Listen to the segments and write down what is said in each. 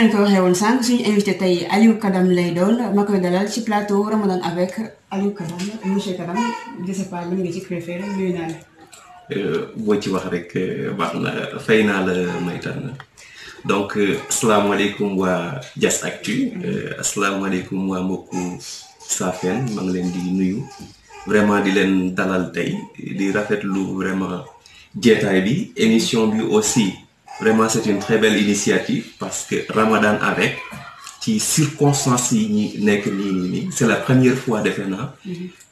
leen ko waxee woon sànq suñu invité tey Aliou Kadam lay doon ma koy dalal ci plateau Ramadan avec Aliou Kadam monsieur Kadam je sais pas lan nga ci préféré nuyu naa la. boo ci wax rek baax na fay naa la Maytane donc asalaamaaleykum waa Dias Actu asalaamaaleykum waa mbokku Safen maa ngi leen di nuyu vraiment di leen dalal tey di rafetlu vraiment jeetaay bi émission bi aussi. Vraiment, c'est une très belle initiative parce que Ramadan avec, ci circonstances yi ñi nekk nii c'est la première fois defe naa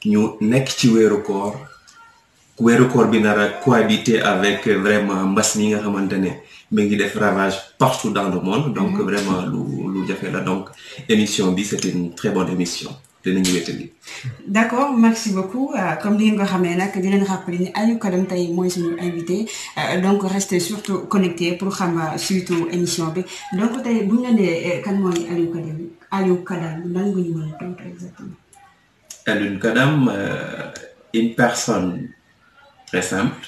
ñu nekk ci weeru koor bi nar a cohabiter avec vraiment mbas mi nga xamante ne mi ngi def ravage partout dans le monde donc vraiment lu jafe la donc émission bi c'est une très bonne émission. D'accord, merci beaucoup. Comme vous le savez, je vais vous rappeler que Aliou Kadam est mon invité. Donc, restez surtout connectés pour surtout l'émission. Donc, vous avez dit que Aliou Kadam, exactement. Aliou Kadam, une personne très simple,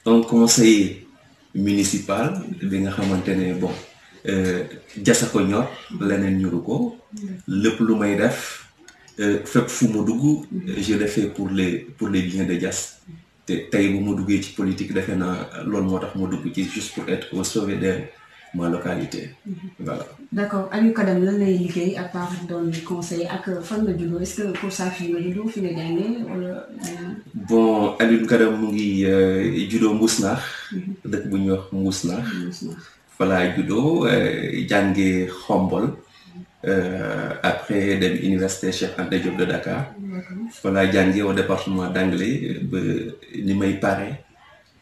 un conseiller municipal, bon. Jasa ko ñor leneen ñuru ko lépp lu may def fépp fu mu dugg je le fais pour les biens de Dias te tey bu mu duggee ci politique defe naa loolu moo tax mu dugg ci juste pour être au sauver de ma localité voilà. D'accord Aliou Kadam lan lay liggéey à part doon conseil ak fan nga juddoo est-ce que pour ça fi nga juddoo fi nga jàngee wala. Bon Aliou Kadam mu ngi juddoo Mbousnakh dëkk bu ñuy wax Mbousnakh voilà judo jàngee Xombol après dem université Cheikh Anta Diop de Dakar voilà jàngee au département d'anglais ba ni may pare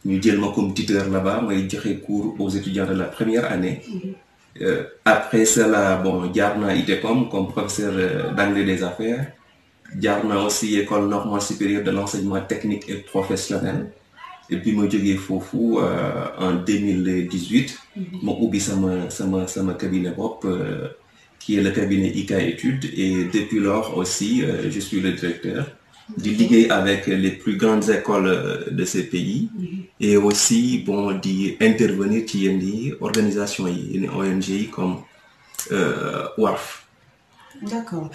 ñu jël ma comme tuteur là-bas may joxe cours aux étudiants de la première année après cela bon jaar naa ITECOM comme professeur d'anglais des affaires jaar naa aussi école normale supérieure de l'enseignement technique et professionnel. Et puis moi jógee foofu en 2018 ma ubbi sama cabinet bopp qui est le cabinet ICA Études et depuis lors aussi je suis le directeur di liggéey avec les plus grandes écoles de ces pays et aussi bon di intervenir ci yenn yi organisation yi yenn ONG yi comme WARF. D'accord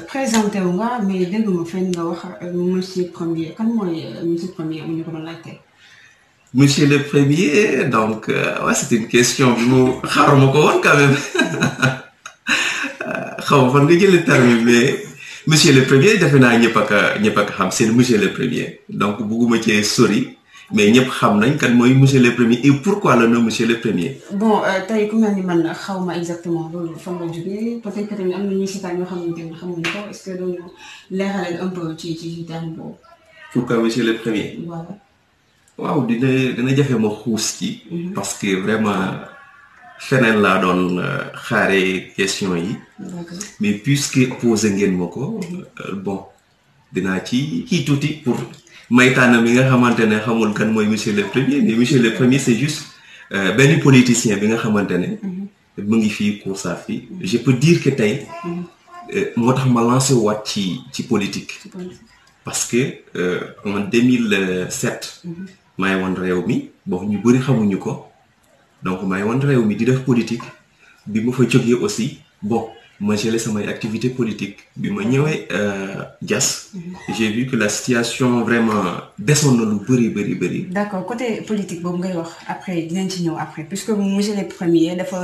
présenté wu nga mais dégg nga fenn nga wax monsieur premier kan mooy monsieur premier mu ñu ko doon laajte. Monsieur le premier donc ouais c'est une question bi mu xaaruma ko woon quand même xaw ma fan nga jëlee terme mais monsieur le premier defe naa ñëpp ak xam c'est monsieur le premier donc bugguma cee sori. mais ñëpp xam nañ kan mooy monsieur le premier et pourquoi le nom monsieur le premier. Bon tey ku mel ni man xaw ma exactement loolu fan la jógee peut-être que tamit am na ñuy seetaan ñoo xamante ne xamuñu ko est-ce que doo ñu leeralal un peu ci terme boobu. Pourquoi monsieur le premier. voilà. waaw dina jafe ma xuus ci. parce que vraiment feneen laa doon xaaree question yi. mais puisque posé ngeen ma ko. bon dinaa ci kii tuuti pour. Maytane mi nga xamante ne xamul kan mooy monsieur le premier mais monsieur le premier c'est juste benn politicien bi nga xamante ne mu ngi fii pour ça fii je peux dire que tey moo tax ma lancé waat ci politique parce que en 2007 maay woon réew mi bon ñu bëri xamuñu ko donc maay woon réew mi di def politique bi ma fa jógee aussi bon ma gelé samay activité politique bi ma ñëwee Dias j'ai vu que la situation vraiment desoon na lu bëri. D'accord côté politique boobu ngay wax après dinañ ci ñëw après puisque monsieur le premier dafa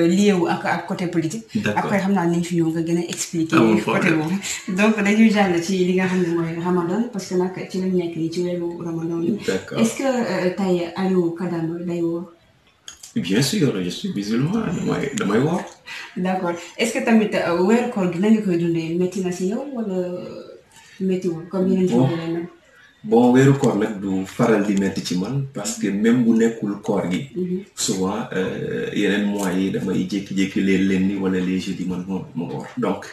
lié wu ak côté politique. après xam naa nañ ci ñëw nga gën a expliquer. côté boobu donc dañuy jàll ci li nga xam ne mooy Ramadan parce que nag ci lañ nekk nii ci weeru Ramadan yi. est-ce que tey Aliou Kadam day woor. Bien sûr je suis musulman damay woor. D'accord est-ce que tamit weeru koor gi nañu koy dundee métti na si yow wala méttiwul comme yeneen jours yi bon weeru koor nag du faral di métti ci man parce que même bu nekkul koor gi. souvent yeneen mois yi damay jékki-jékki les lundi wala les jeudi man ma woor donc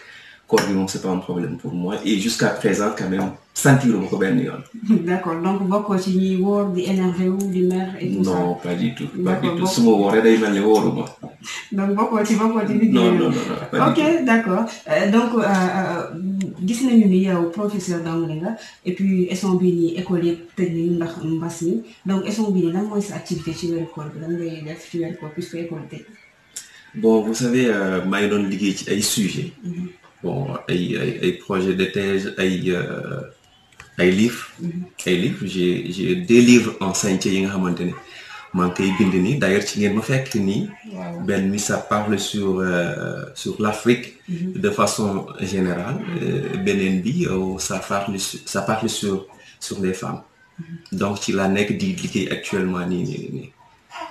koor gi moom c'est pas un problème pour moi et jusqu'à présent quand même sentiruma ko benn yoon. D'accord donc bokkoo ci ñuy woor di énervé wu di mer et tout ça. non pas du tout su ma wooree day mel ni wooruma. donc bokkoo ci liggéey. non ok d'accord donc gis nañu ni yow professeur d'anglais nga et puis instant bii nii école yëpp tëj nañu ndax mbas mi donc instant bii nii lan mooy sa activité ci weeru koor bi lan ngay def ci weeru koor puisque école tëj. Bon, vous savez, maa ngi doon liggéey ci ay sujets. Bon, ay projets de thèse, ay livres. Ay livres, j'ai des livres en santé yi nga xamante ne maa ngi koy bind nii. D'ailleurs ci ngeen ma fekk nii. benn mi ça parle sur l'Afrique de façon générale. beneen bi ça parle sur les femmes. Donc ci laa nekk di liggéey actuellement nii.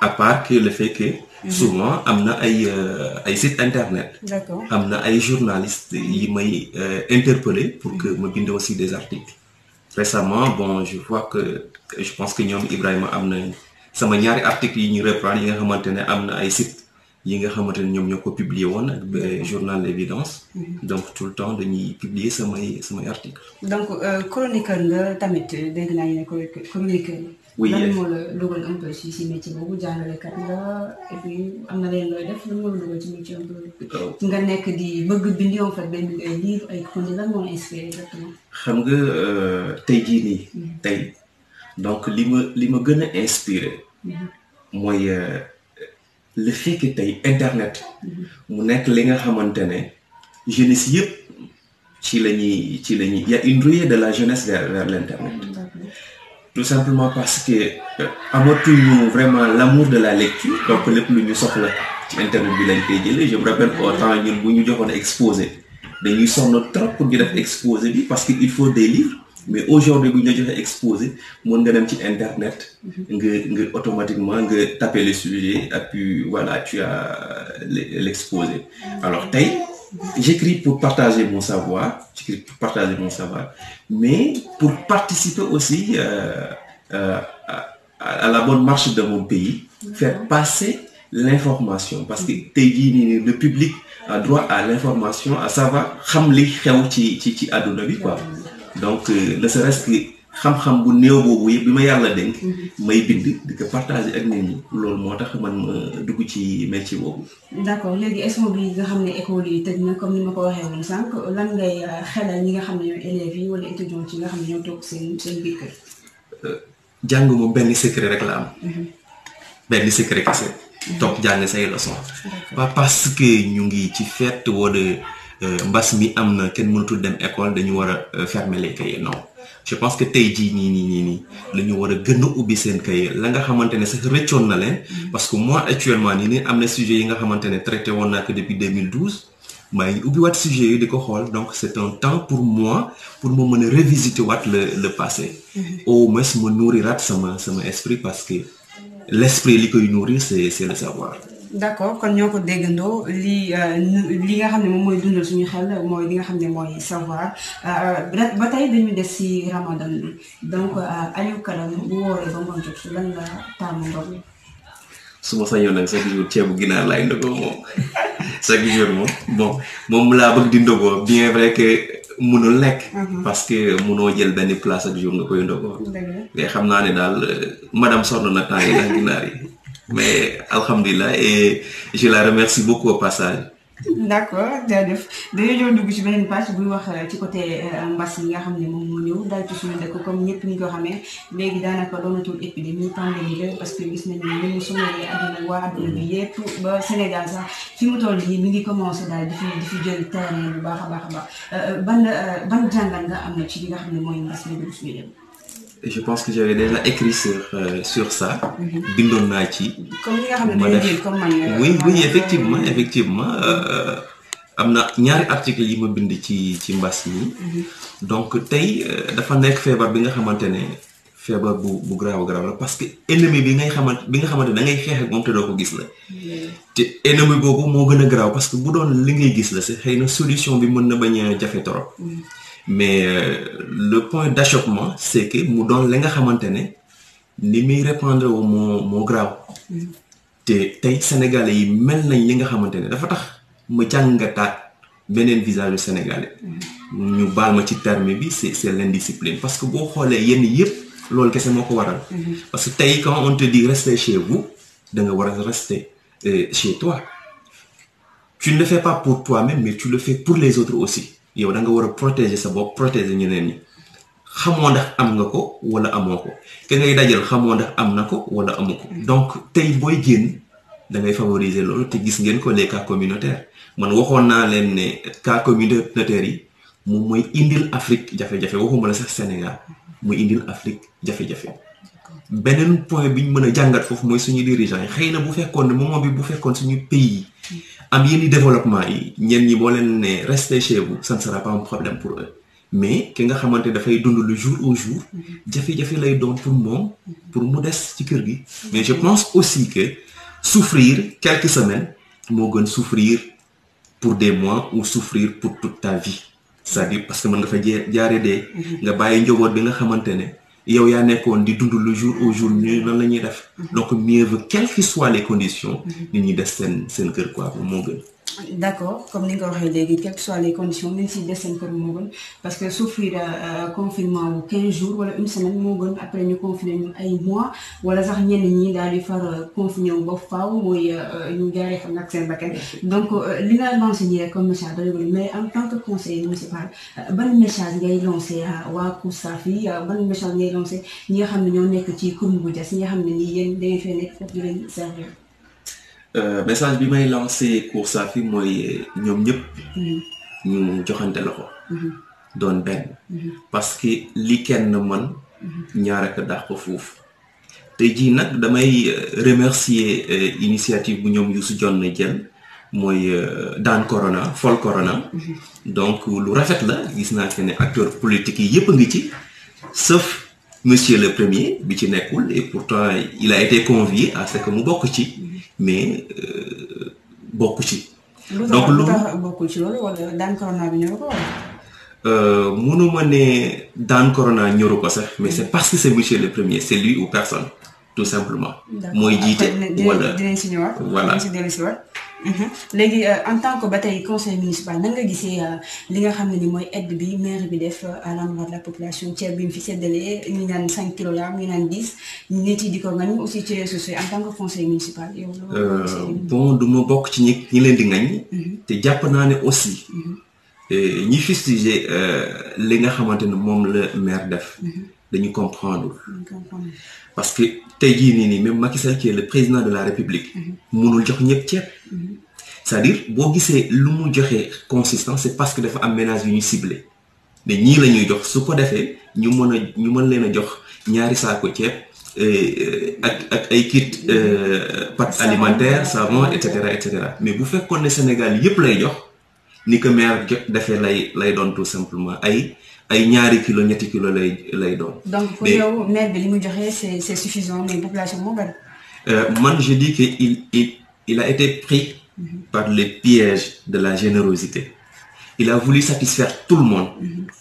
À part que le fait que souvent am na ay site internet. D'accord. Am na ay journalistes yi may interpeller pour que ma bind aussi des articles. Récemment, bon, je vois que je pense que ñoom Ibrahima am na sama ñaari articles yi ñu reprendre yi nga xamante ne am na ay sites yi nga xamante ne ñoom ñoo ko publier woon ak journal L'Évidence. Donc tout le temps dañuy publier samay articles. Donc chroniqueur nga tamit dégg naa ñu ne chroniqueur. Oui, lan moo la dugal un peu si métier boobu jàngalekat nga et puis am na leen looy def lan moo la dugal ci métier un peu. nga nekk di bëgg bind en fait benn ay livre ay chroniques lan moo la inspiré exactement. xam nga tey jii nii. tey donc li ma gën a inspiré. mooy le fait que tey internet. mu nekk li nga xamante ne jeunesse yëpp ci la ñuy il y a une ruée de la jeunesse vers l'internet. Tout simplement parce que amatuñu vraiment l'amour de la lecture. Donc lépp lu ñu soxla ci internet bi lañ koy jëlee. Je me rappelle autant ñun bu ñu joxoon exposé dañuy sonn trop pour ñu def exposé bi parce que il faut des livres. Mais aujourd'hui bu ñu la joxee exposé mën nga dem ci internet. nga automatiquement nga taper le sujet et puis voilà tu as l'exposé. Alors tey j'écris pour partager mon savoir, mais pour participer aussi à la bonne marche de mon pays, faire passer l'information parce que tey jii nii le public a droit à l'information, à savoir xam li xew ci àdduna bi quoi. Donc ne serait-ce que xam-xam bu néew boobu yëpp bi ma yàlla dénk may bind di ko partager ak nit ñi loolu moo tax man ma dugg ci métier boobu. D'accord léegi instant bi nga xam ne école yi tëj na comme ni ma ko waxee woon sànq lan ngay xelal ñi nga xam ne ñooy élèves yi wala étudiants yi nga xam ne ñoo toog seen biir kër. jàng moom benn secret rek la am. benn secret kese. toog jàng say leçon. pas parce que ñu ngi ci fête wala mbas mi am na kenn mënatul dem école dañu war a fermer les cahiers non. Je pense que tey jii nii la ñu war a gën a ubbi seen cahier la nga xamante ne sax rëccoon na leen. parce que moi actuellement nii am na sujet yi nga xamante ne traité woon naa ko depuis 2012 maa ngi ubbi waat sujet yi di ko xool donc c'est un temps pour moi pour ma mën a revisiter waat le passé. au moins ma nourriraat sama esprit parce que l'esprit li koy nourrir c'est le savoir. D'accord kon ñoo ko déggandoo li nga xam ne moom mooy dundal suñu xel mooy li nga xam ne mooy savoir ba tey dañu des ci Ramadan bi donc Aliou Kadam bu wooree ba ngoon jot lan la taamu ndogu. su ma sañoon nag chaque jour ceebu ginaar laay ndogoo moom chaque jour moom laa bëgg di ndogoo bien vrai que mënul nekk. parce que mënoo jël benn place chaque jour nga koy ndogoo. mais xam naa ne daal madame sonn na temps yi ndax ginaar yi. Mais alhamdulillah et je la remercie beaucoup au passage. D'accord jaajëf dañoo ñëw dugg ci beneen page buy wax ci côté mbas yi nga xam ne moom moo ñëw dal ci suñu dëkk comme ñëpp ñu ko xamee léegi daanaka doonatul épidémie pandémie la parce que gis nañu ne mu sonal àdduna waa àdduna bi yëpp ba Sénégal sax fi mu toll nii mi ngi commencé daal di fi jël terrain bu baax a baax ban jàngal nga am na ci li nga xam ne mooy mbas mi dugg suñu dem. Je pense que j'avais déjà écrit sur ça. bindoon naa ci. comme li nga xam ne dañuy jël comme man. oui effectivement am na ñaari articles yi ma bind ci mbas mi. donc tey dafa nekk feebar bi nga xamante ne feebar bu grave la parce que ennemi bi nga xamante da ngay xeex ak moom te doo ko gis la. te ennemi boobu moo gën a grave parce que bu doon li ngay gis la c'est xëy na solution bi mën na bañ a jafe trop. mais le point d'achoppement c'est que mu doon la nga xamante ne ni muy répandre wu moo grave. te tey sénégalais yi mel nañ li nga xamante ne dafa tax ma jàngataat beneen visage du sénégalais. ñu baal ma ci terme bi c'est l'indiscipline parce que boo xoolee yenn yëpp loolu kese moo ko waral. parce que tey quand on te dit rester chez vous da nga war a rester chez toi. Tu ne le fais pas pour toi-même mais tu le fais pour les autres aussi. yow da nga war a protéger sa bopp protéger ñeneen ñi xamoo ndax am nga ko wala amoo ko ke ngay dajal xamoo ndax am na ko wala amu ko donc tey booy génn da ngay favoriser loolu te gis ngeen ko les cas communautaires man waxoon naa leen ne cas communautaires yi moom mooy indil Afrique jafe-jafe waxuma la sax Sénégal muy indil Afrique jafe-jafe. beneen point bi ñu mën a jàngat foofu mooy suñu dirigeants yi xëy na bu fekkoon ne moment bi bu fekkoon suñu pays am yenn développement yi ñenn ñi boo leen ne restez chez vous ça ne sera pas un problème pour eux mais ki nga xamante dafay dund le jour au jour jafe-jafe lay doon pour moom pour mu des ci kër gi. mais je pense aussi que souffrir quelques semaines moo gën souffrir pour des mois ou souffrir pour toute ta vie c'est-à-dire parce que mën nga fa jaaree dee nga bàyyi njaboot bi nga xamante ne yow yaa nekkoon di dund le jour au jour ñu nan la ñuy def donc mieux vaut quelles que soient les conditions nit ñi des seen kër quoi moo gën. D'accord comme ni nga waxee léegi quelles que soient les conditions nit ñi des seen kër moo gën parce que souffrir confinement wu 15 jours wala une semaine moo gën après ñu confiner ñu ay mois wala sax ñenn ñi daal di far confiné wu ba faaw mooy ñu jaaree fa nag seen bakkan donc li nga lancé nii rek comme message da mais en tant que conseiller municipal ban message ngay lancé waa Kousafi ban message ngay lancé ñi nga xam ne ñoo nekk ci commune bu Diass ñi nga xam ne nii yéen da ngeen fee nekk foofu di leen servir. Message bi may lancé Kousafi mooy ñoom ñëpp ñu joxante loxo doon benn parce que li kenn mën ñaar ak dàq ko foofu tey jii nag damay remercier initiative bu ñoom Youssou Dione jël mooy daan corona fol corona donc lu rafet la gis naa que ne acteurs politiques yi yëpp a ngi ci sauf monsieur le premier bi ci nekkul et pourtant il a été convié à ce que mu bokk ci mais bokk ci. donc lu tax bokkul ci loolu wala daan corona bi ñëru ko wala. mënuma ne daan corona ñëru ko sax mais c'est parce que c'est monsieur le premier c'est lui ou personne tout simplement. mooy jiite wala dinañ si ñëwaat. voilà dinañ si dellu si waat. léegi en tant que ba tey conseil municipal nan nga gisee li nga xam ne ni mooy aide bi maire bi def à l'endroit de la population ceeb bi mu fi séddalee ñu naan 5 kilos la am ñu naan 10 nit yi di ko ngañ aussi ci réseaux sociaux en tant que conseil municipal yow. bon du ma bokk ci ñi leen di ngañ. te jàpp naa ne aussi. ñi fustiger li nga xamante ne moom la maire def. dañu comprendre. parce que tey jii nii même Macky Sall qui est le président de la République. mënul jox ñëpp ceeb. c'est-à-dire boo gisee lu mu joxe consistance c'est parce que dafa am ménage yu ñu ciblé ne ñii la ñuy jox su ko defee ñu mën leen a jox ñaari saako ceeb ak ay kit pâtes alimentaires savon et cetera mais bu fekkoon ne Sénégal yëpp lay jox ni que maire defee lay doon tout simplement ay ñaari kilo ñetti kilo lay doon. donc pour yow maire bi li mu joxe c'est suffisant mais population moo bari. man je dis que il a été pris par les pièges de la générosité. Il a voulu satisfaire tout le monde,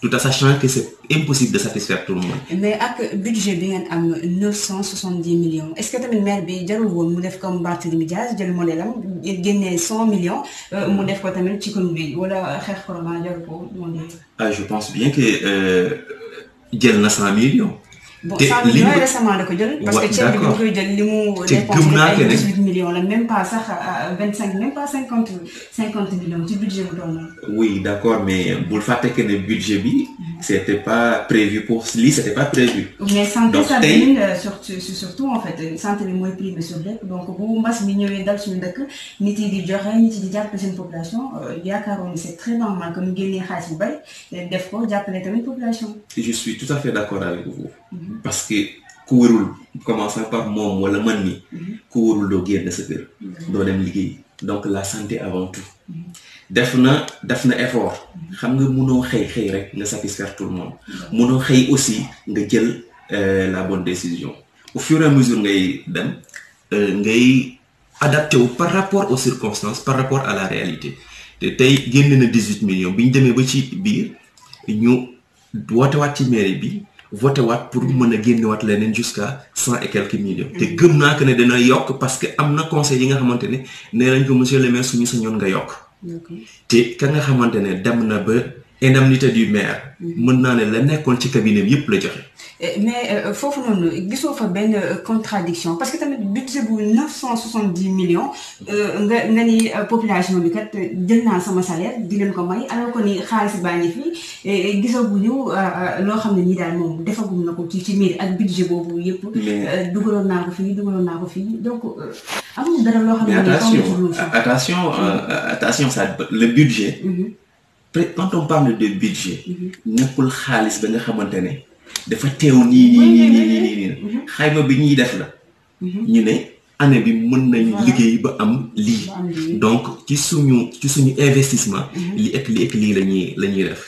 tout en sachant que c'est impossible de satisfaire tout le monde. Mais avec budget bi ngeen am 970 millions est-ce que tamit maire bi jarul woon mu def comme Barthélémy Dias jël modèle am génnee 100 millions mu def ko tamit ci commune bi wala xeex corona jarul ko modèle. Je pense bien que jël na 100 millions. Bon, 100 millions récemment da ko jël parce que ceeb bi bu koy jël li mu dépensé ay 18 millions la même pas sax 25 même pas 50 millions ci budget bu doon. Oui d'accord mais bul fàtte que ne budget bi c'était pas prévu pour lii c'était pas prévu. mais santé ça domine surtout en fait santé bi mooy privé sur lépp donc bu mbas mi ñëwee dal suñu dëkk nit yi di joxe nit yi di jàppale seen population yaakaaroon ni c'est très normal que ñu génnee xaalis bu bari def ko jàppale tamit population. Je suis tout à fait d'accord avec vous. Parce que ku wërul commençant par moom wala man mi ku wërul doo génn sa kër doo dem liggéey donc la santé avant tout def na effort xam nga mënoo xëy rek nga satisfaire tout le monde mënoo xëy aussi nga jël la bonne décision au fur et à mesure ngay dem ngay adapté wu par rapport aux circonstances par rapport à la réalité te tey génn na 18 millions bi ñu demee ba ci biir ñu wootewaat ci mairie bi voté waat pour mën a génnewaat leneen jusqu'à 100 et quelques millions. te gëm naa que ne dana yokk parce que am na conseil yi nga xamante ne nee nañ ko monsieur le maire suñu sañoon nga yokk. te ka nga xamante ne dem na ba indemnité du maire mën naa ne la nekkoon ci cabinet bi yëpp la joxe. mais foofu noonu gisoo fa benn contradiction parce que tamit budget bu 970 millions nga ni population bi kat jël naa sama salaire di leen ko may alors que ni xaalis baa ngi fi gisaguñu loo xam ne nii daal moom defagum na ko ci mairie ak budget boobu yëpp. dugaloon naa ko fii donc amul dara loo xam ne. mais attention ça le budget. Quand on parle de budget. nekkul xaalis ba nga xamante ne. dafa teew nii xayma bi ñuy def la. ñu ne année bi mën nañu liggéey ba am lii. donc ci suñu investissement. li ak lii la ñuy def.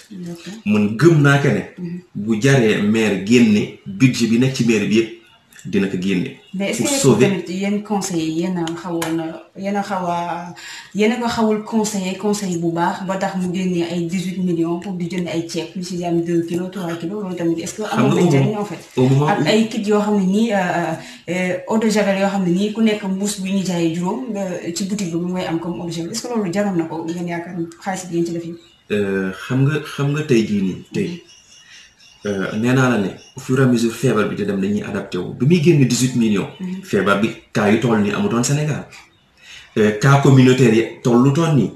man gëm naa que ne. bu jaree maire génne budget bi nekk ci maire bi yëpp dina ko génne. mais est-ce que tamit yenn conseil yéen a xawul conseil bu baax ba tax mu génnee ay 18 millions pour di jënd ay ceeb lu ci am 2 kilos 3 kilos loolu tamit est-ce que amoon na njëriñ en fait. ak ay kit yoo xam ne nii eau de javel yoo xam ne nii ku nekk mbuus bu ñu jaayee juróom ci boutique bi mu ngay am comme eau de javel est-ce que loolu jaroon na ko ngeen yaakaar xaalis bi ngeen ci def yi. xam nga tey jii nii tey. nee naa la ne au fur et à mesure feebar bi di dem dañuy adapté wu bi muy génn 18 millions. feebar bi cas yu toll nii amutoon Sénégal. cas communautaire yi tollu toon nii.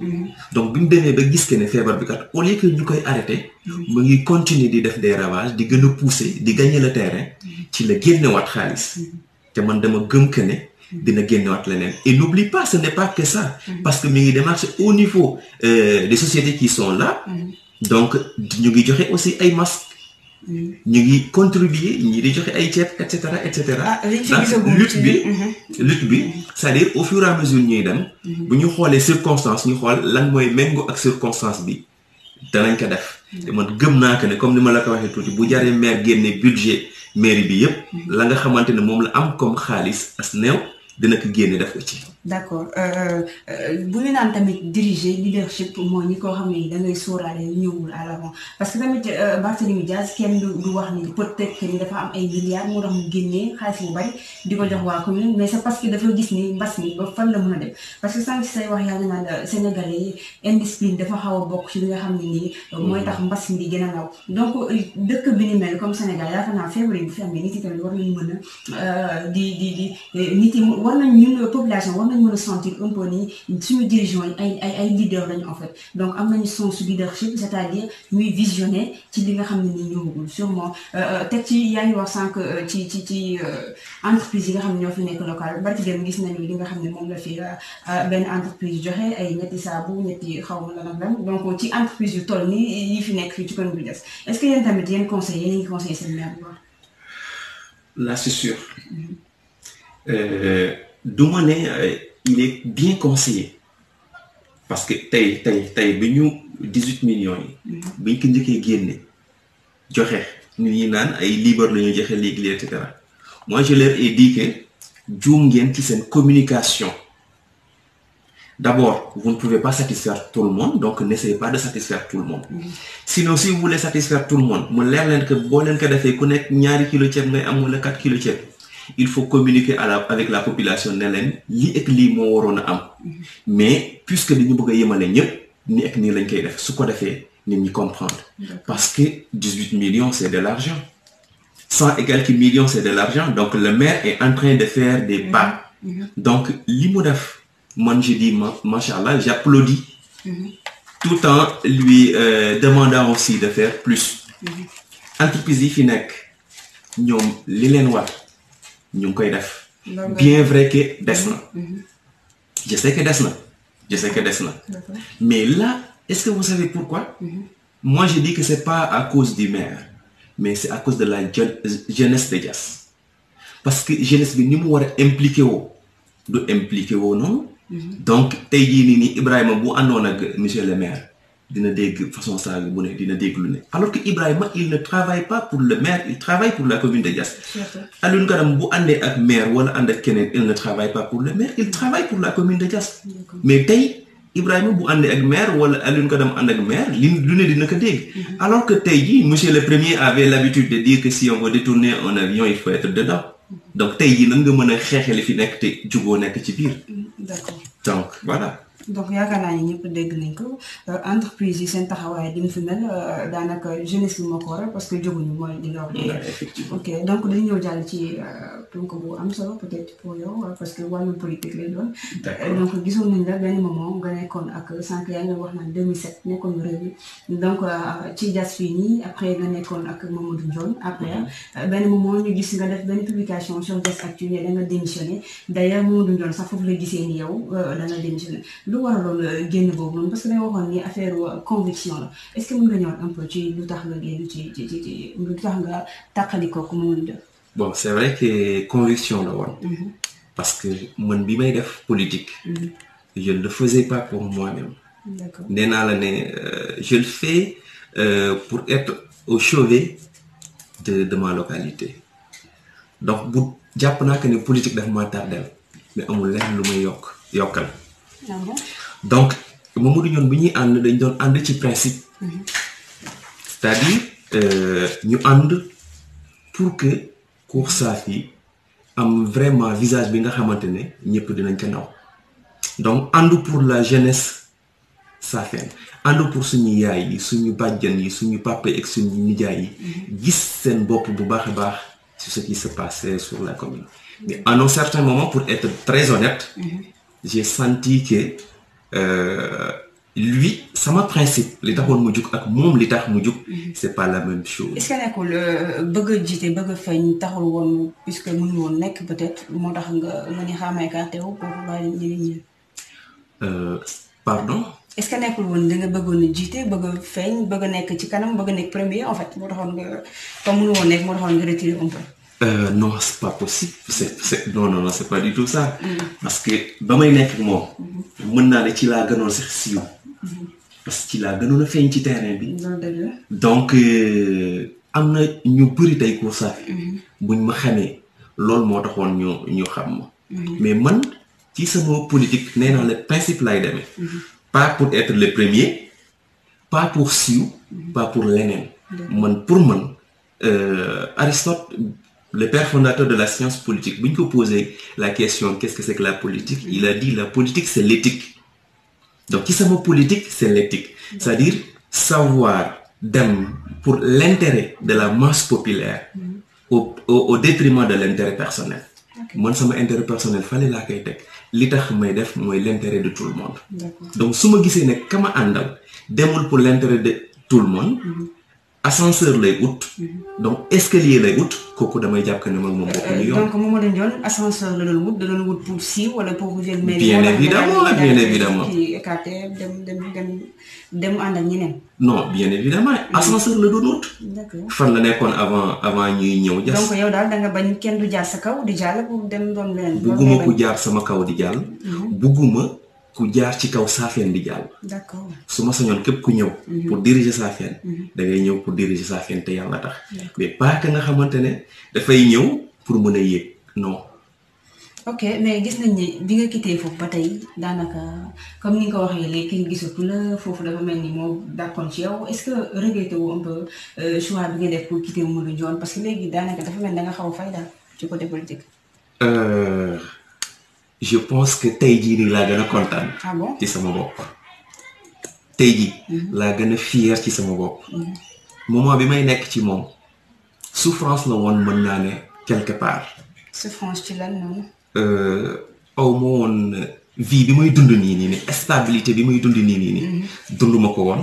donc bi ñu demee ba gis que ne feebar bi kat au lieu que ñu koy arrêté. mu ngi continuer di def des ravages di gën a pousser di gagner le terrain. ci la génnewaat xaalis. te man dama gëm que ne. dina génnewaat leneen et n'oublie pas ce n'est pas que ça. parce que mi ngi démarché au niveau des sociétés qui sont là. donc ñu ngi joxe aussi ay masques. ñu ngi contribuer ñi di joxe ay ceeb et cetera et cetera. lutte bi c'est-à-dire au fur et à mesure ñuy dem. bu ñu xoolee circonstance ñu xool lan mooy méngoo ak circonstance bi danañ ko def. te man gëm naa que ne comme ni ma la ko waxee tuuti bu jaree maire génne budget mairie bi yëpp. la nga xamante ne moom la am comme xaalis as néew dina ko génne def ko ci. d'accord bu ñu naan tamit diriger leadership mooy ñi koo xam ne da ngay sóoraale ñëwul à l'avant parce que tamit Barthélémy Dias kenn du wax ni peut-être que ni dafa am ay milliards moo tax mu génnee xaalis bu bari di ko jox waa commune mais c'est parce que dafa gis ni mbas mi ba fan la mën a dem parce que sànq say wax yaa ngi naan Sénégalais indiscipline dafa xaw a bokk ci li nga xam ne nii mooy tax mbas mi di gën a law donc dëkk bi ni mel comme Sénégal yaakaar naa février bu fi amee nit yi tamit war nañu mën a nit yi war nañ ñun population war nañ mën a sentir un peu ni suñu dirigeants yi ay leaders lañu en fait donc am nañu sens leadership c'est-à-dire ñuy visionner ci li nga xam ne nii ñëwagul sûrement teg ci yaa ngi wax sànq ci entreprise yi nga xam ne ñoo fi nekk local barki dem gis nañu li nga xam ne moom la fi benn entreprise joxe ay ñetti saabu ñetti xaw ma lan ak lan donc ci entreprise yu toll nii yi fi nekk fii ci commune bi des est-ce que yéen tamit yéen conseil yéen a ngi conseillé seen maire bu baax. Là c'est sûr. Du ma ne il est bien conseillé parce que tey bi ñu 18 millions yi. bi ñu ko njëkkee génne joxe nit ñi naan ay libre la ñu joxe léegi et cetera moi je leur ai dit que juum ngeen ci seen communication d'abord vous ne pouvez pas satisfaire tout le monde donc n'essayez pas de satisfaire tout le monde. Sinon si vous voulez satisfaire tout le monde mu leer leen que boo leen ko defee ku nekk ñaari kilo ceeb ngay am wala 4 kilos ceeb. Il faut communiquer avec la population ne leen lii ak lii moo waroon a am mais puisque dañu bëgg a yemale ñëpp nii ak nii lañ koy def su ko defee nit ñi comprendre parce que 18 millions c'est de l'argent 100 et quelques millions c'est de l'argent donc le maire est en train de faire des pas donc li mu def man je dis machallah j'applaudis tout en lui demandant aussi de faire plus entreprise yi fi nekk ñoom li leen war ñu ngi koy def bien vrai que des na je sais que des na mais là est-ce que vous savez pourquoi moi je dis que c'est pas à cause du maire mais c'est à cause de la jeunesse de Diass parce que jeunesse bi ni mu war a impliqué woo du impliqué woo noonu donc tey jii nii Ibrahima bu àndoon ak monsieur le maire dina dégg façon saaga bu ne dina dégg lu ne alors que Ibrahima il ne travaille pas pour le maire il travaille pour la commune de Diass. Alioune Kadam bu àndee ak maire wala ànd ak keneen il ne travaille pas pour le maire il travaille pour la commune de Diass. mais tey Ibrahima bu àndee ak maire wala Alioune Kadam ànd ak maire lu ne dina ko dégg. alors que tey jii monsieur le premier avait l'habitude de dire que si on veut détourner un avion il faut être dedans donc tey jii nan nga mën a xeexee li fi nekk te jugoo nekk ci biir. D'accord. donc voilà. donc yaakaar naa ne ñëpp dégg nañ ko entreprise yi seen taxawaay di mu fi mel daanaka jeunesse bi moo ko waral parce que jóguñu mooy li nga wax. effectivement ok donc dañu ñëw jàll ci donc bu am solo peut-être pour yow parce que wàllum politique lay doon. donc gisoon nañ la benn moment nga nekkoon ak sànq yaa ngi wax naan 2007 nekkoon réew mi donc ci jas fii nii après nga nekkoon ak Mamadou Ndione après benn moment ñu gis nga def benn publication sur Jas Actu ne da nga démissionné d'ailleurs Mamadou Ndione sax foofu la gisee ni yow da nga démissionné. lu waraloon génn boobu noonu parce que dañoo waxoon ni affaire conviction la est-ce que mën nga ñëwaat un peu ci lu tax nga génn ci lu tax nga tàqalikoo ko Mamadou Ndione. bon c'est vrai que conviction la woon. parce que man bi may def politique. je ne le faisais pas pour moi-même. d'accord nee naa la ne je le fais pour être au chevet de ma localité donc bu jàpp naa que ne politique daf maa tardel mais amul lenn lu may yokkal. donc Mamadou Ndione bi ñuy ànd dañ doon ànd ci principe. c'est-à-dire ñu ànd pour que Koursaafi am vraiment visage bi nga xamante ne ñëpp dinañ ko naw donc ànd pour la jeunesse saafeen ànd pour suñu yaay yi suñu bàjjan yi suñu papa ak suñu nijaay yi gis seen bopp bu baax a baax sur ce qui se passait sur la commune mais à un certain moment pour être très honnête j'ai senti que lui sama principe li taxoon mu jug ak moom li tax mu jug c'est pas la même chose. est-ce que nekkul bëgg a jiite bëgg a feeñ taxul woon puisque mënu woon nekk peut-être moo tax nga ni xaamay écarté wu pour bàyyi ñeneen ñi. pardon. est-ce que nekkul woon da nga bëggoon a jiite bëgg a feeñ bëgg a nekk ci kanam bëgg a nekk premier en fait moo taxoon nga comme mënu woon nekk moo taxoon nga retiré un peu. non c'est pas possible non c'est pas du tout ça. parce que ba may nekk moom. mën naa ne ci laa gënoon sax siiw. parce que ci laa gënoon a feeñ ci terrain bi. donc am na ñu bëri tey Koursaafi. buñ ma xamee loolu moo taxoon ñu xam ma. mais man ci sama politique nee naa le principe lay demee. pas pour être le premier pas pour siiw pas pour leneen. man pour man Aristote. Le père fondateur de la science politique, bu ñu ko posé la question qu'est-ce que c'est que la politique, il a dit la politique c'est l'éthique. Donc ci sama politique c'est l'éthique, c'est-à-dire savoir dem pour l'intérêt de la masse populaire au détriment de l'intérêt personnel. man sama intérêt personnel fale laa koy teg li tax may def mooy l'intérêt de tout le monde. Donc su ma gisee ne kama àndal demul pour l'intérêt de tout le monde. Ascenseur lay ut. donc escalier lay ut kooku damay jàpp ne moom bokkuñu yoon. donc Mamadou Ndione ascenseur la doon wut da doon wut pour siiw wala pour jël mairie. bien évidemment ci écarté dem ànd ak ñeneen. non bien évidemment ascenseur la doon wut. d'accord fan la nekkoon avant ñuy ñëw. jas donc yow daal da nga bañ kenn du jaar sa kaw di jàll pour dem doon leneen. bugguma ku jaar sama kaw di jàll. bugguma ku jaar ci kaw Saafeen di jàll. d'accord su ma sañoon képp ku ñëw. pour diriger Saafeen. da ngay ñëw pour diriger Saafeen te yàlla tax. mais pas que nga xamante ne dafay ñëw pour mën a yéeg non. ok mais gis nañ ne bi nga quitté foofu ba tey daanaka comme ni nga ko waxee léegi kenn gisatu la foofu dafa mel ni moo dàqoon ci yow est-ce que regretté wu un peu choix bi nga def pour quitter Mamadou Ndione parce que léegi daanaka dafa mel da nga xaw a fay daal ci côté politique. je pense que tey jii nii laa gën a kontaan. ah bon ci sama bopp. tey jii. laa gën a fier ci sama bopp. moment bi may nekk ci moom souffrance la woon mën naa ne quelque part. souffrance ci lan noonu. aw ma woon vie bi may dund nii stabilité bi may dund nii dund ma ko woon.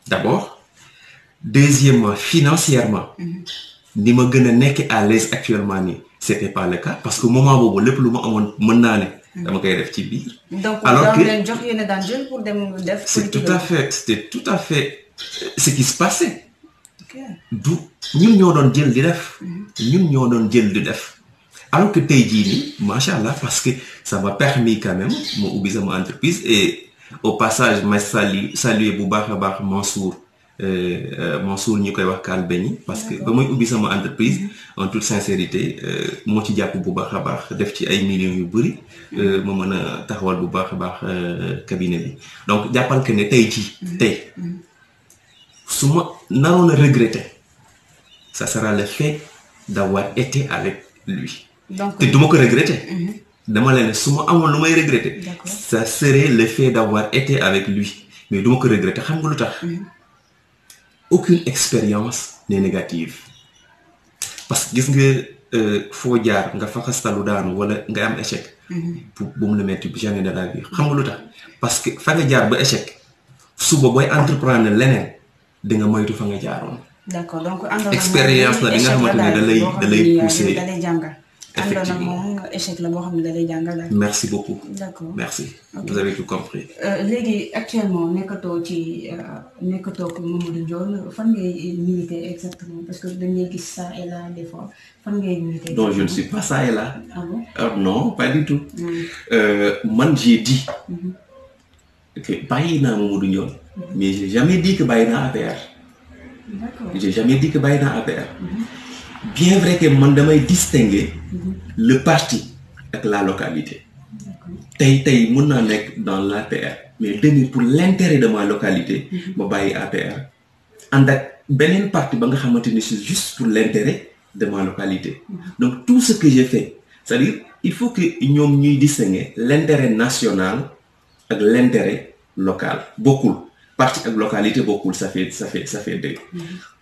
d'abord. deuxièmement financièrement. ni ma gën a nekk à l'aise actuellement nii. c'était pas le cas parce que moment boobu lépp lu ma amoon mën naa ne. dama koy def ci biir. donc alors que leen jox yéen a daan jël pour dem def. c'était tout à fait ce qui se passait. du ñun ñoo doon jël di def. alors que tey jii nii macha allah parce que ça m'a permis quand même ma ubbi sama entreprise et au passage ma saluer bu baax a baax Mansour ñu koy wax Kaal Beñi parce que ba muy ubbi sama entreprise en toute sincérité moo ci jàpp bu baax a baax def ci ay millions yu bëri ma mën a taxawal bu baax a baax cabinet bi donc jàppal que ne tey su ma naroon a regretter ça sera le fait d'avoir été avec lui. donc te duma ko regretter. dama leen su ma amoon lu may regretter. Ça serait le fait d'avoir été avec lui mais du ma ko regretter xam nga lu tax. Aucune expérience n'est négative parce que gis nga foo jaar nga faxastalu daanu wala nga am échec. bu mu la metti jamais de la vie xam nga lu tax parce que fa nga jaar ba échec suba booy entreprendre leneen di nga moytu fa nga jaaroon. D'accord donc expérience la bi nga xamante ne da lay pousser. Effectivement échec la boo xam ne da lay jàngal. Merci beaucoup. D'accord merci. Vous avez tout compris. léegi actuellement nekkatoo ko Mamadou Ndione fan ngay militer exactement parce que dañuy gis ça et là des fois fan ngay militer. Non, je ne suis pas ça et là. Ah bon? Non, pas du tout. Man j'ai dit que bàyyi naa Mamadou Ndione mais j'ai jamais dit que bàyyi naa APR. D'accord. J'ai jamais dit que bàyyi naa APR. Bien vrai que man damay distinguer le parti ak la localité. Tey mën naa nekk dans l'APR mais demain pour l'intérêt de ma localité ma bàyyi APR ànd ak beneen parti ba nga xamante ni c'est juste pour l'intérêt de ma localité. Donc tout ce que j'ai fait c'est-à-dire il faut que ñoom ñuy distinguer l'intérêt national ak l'intérêt local bokkul parti ak localité bokkul ça fait deux.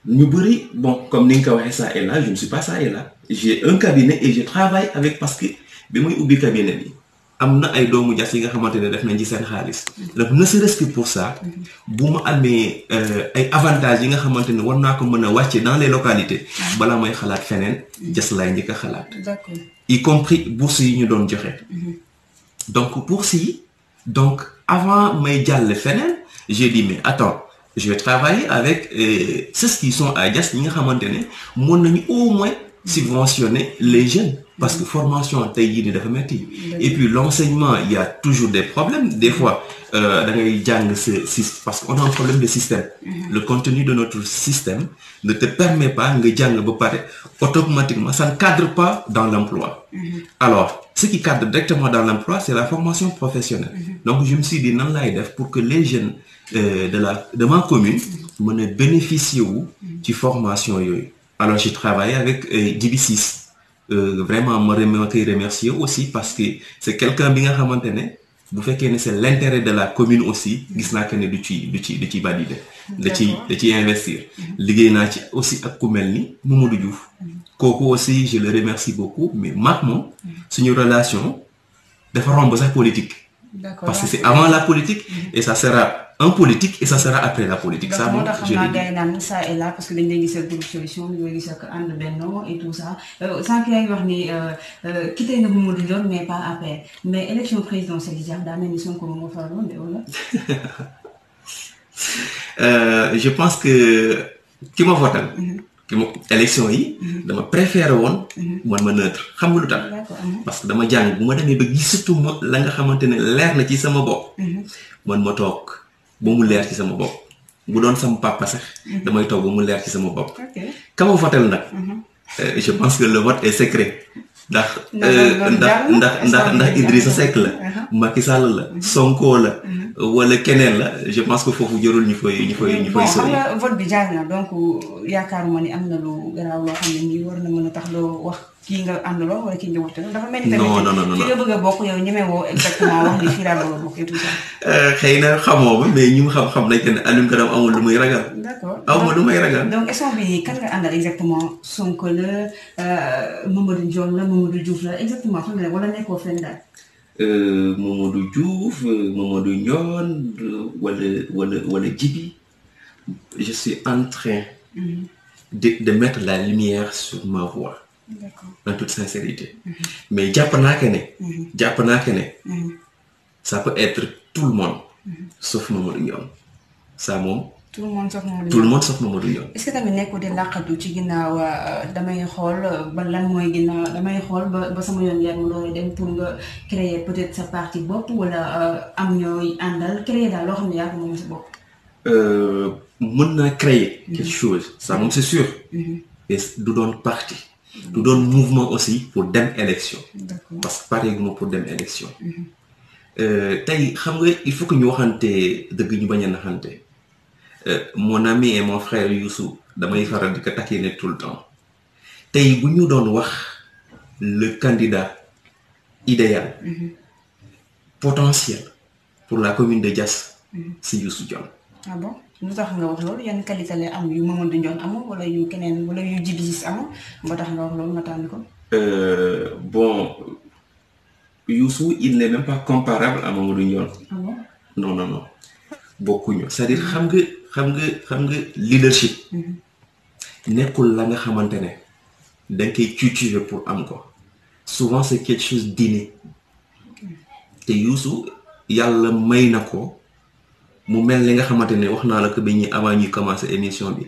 Ñu bëri bon comme ni nga ko waxee ça et là je ne suis pas ça et là j'ai un cabinet et je travaille avec parce que bi muy ubbi cabinet bi am na ay doomu jas yi nga xamante ne def nañ ci seen xaalis donc ne serait-ce que pour ça bu ma amee ay avantages yi nga xamante ne war naa ko mën a wàcce dans les localités balaa may xalaat feneen jas laay njëkk a xalaat. D'accord. Y compris bourse yi ñu doon joxe. Donc bourse yi donc avant may jàll feneen j'ai dit mais attends je vais travailler avec ceux qui sont à Diass ñi nga xamante ne mën nañu au moins subventionner les jeunes parce que formation tey jii nii dafa metti et puis l'enseignement il y a toujours des problèmes des fois da ngay jàng parce qu'on a un problème de système. Le contenu de notre système ne te permet pas nga jàng ba pare automatiquement ça ne cadre pas dans l'emploi. Alors ce qui cadre directement dans l'emploi c'est la formation professionnelle. Donc je me suis dit nan laay def pour que les jeunes de ma commune mën a bénéficier wu ci formation yooyu. Alors j'ai travaillé avec Djibi Ciss vraiment ma koy remercier aussi parce que c'est quelqu'un bi nga xamante ne bu fekkee ne c'est l'intérêt de la commune aussi gis naa que ne du ci valider da ci investir liggéey naa ci aussi ak ku mel ni Mamadou Diouf kooku aussi je le remercie beaucoup mais maak moom suñu relation dafa romb sax politique. D'accord. Parce que c'est avant la politique et ça sera un politique et ça sera après la politique. Ça moo tax xam naa gars yi naan ça et là parce que dañ lay gis ak groupe solution dañ lay gis ak ànd benno et tout ça sànq yaa ngi wax ni quitté na Mamadou Ndione mais pas APR mais élection présidentielle yi daa mel ni Sonko moo faraloon de wala. Je pense que ki ma votal élection yi dama préféré woon man ma neutre xam nga lu tax parce que dama jàng bu ma demee ba gisatu ma la nga xamante ne leer na ci sama bopp man ma toog ba mu leer ci sama bopp bu doon sama papa sax damay toog ba mu leer ci sama bopp ka ma votel nag je pense que le vote est secret ndax Idrissa Seck la Macky Sall la Sonko la wala keneen la je pense que foofu jërul ñu fay xam nga vote bi jaar na donc yaakaaruma ni am na lu garaaw loo xam ne nii war na mën a tax doo wax kii nga àndaloo wala kii nga waxtaan dafa mel ni tamit fi nga bëgg a bokk yow ñemewoo exactement wax ni fii laa bëgg a bokk et tout ça. xëy na xamoo ma mais ñu xam nañ que ne Alioune Kadam amul lu muy ragal. D'accord amul lu may ragal. donc instant bi kan nga àndal exactement Sonko la Mamadou Ndione la Mamadou Diouf la exactement xam nga wala nekkoo fenn daal. Mamadou Diouf Mamadou Ndione wala Djibi je suis en train de mettre la lumière sur ma voix. D'accord. En toute sincérité. Mais jàpp naa que ne ça peut être tout le monde sauf Mamadou Ndione ça moom. tout le monde sauf Mamadou Ndione. Est-ce que tamit nekkul di làqatu ci ginnaaw damay xool ba lan mooy ginnaaw damay xool ba sama yoon yaa ngi looy dem pour nga créer peut-être sa parti bopp wala am ñooy àndal créer daal loo xam ne yaa ko moom sa bopp. mën naa créer quelque chose ça moom c'est sûr. et du doon parti. du doon mouvement aussi pour dem élection. D'accord. Parce que pareillement pour dem élection. tey xam nga il faut que ñu waxante dëgg ñu bañ a naxante. Mon ami et mon frère Youssou damay faral di ko taquiner tout le temps tey bu ñu doon wax le candidat idéal, potentiel pour la commune de Diass, c'est Youssou Dione. Ah bon? Lu tax nga wax loolu yan qualité la am yu Mamadou Ndione amul wala yu keneen wala yu Djiby Ciss amul ba tax nga wax loolu nga tànn ko. Bon, Youssou il n'est même pas comparable à Mamadou Ndione. Ah bon? Non non non bokkuñu c'est-à-dire xam nga leadership. nekkul la nga xamante ne da nga koy cultiver pour am ko souvent c'est quelque chose d'inné te Youssou yàlla may na ko. mu mel li nga xamante ne wax naa la ko bi ñuy avant ñuy commencer émission bi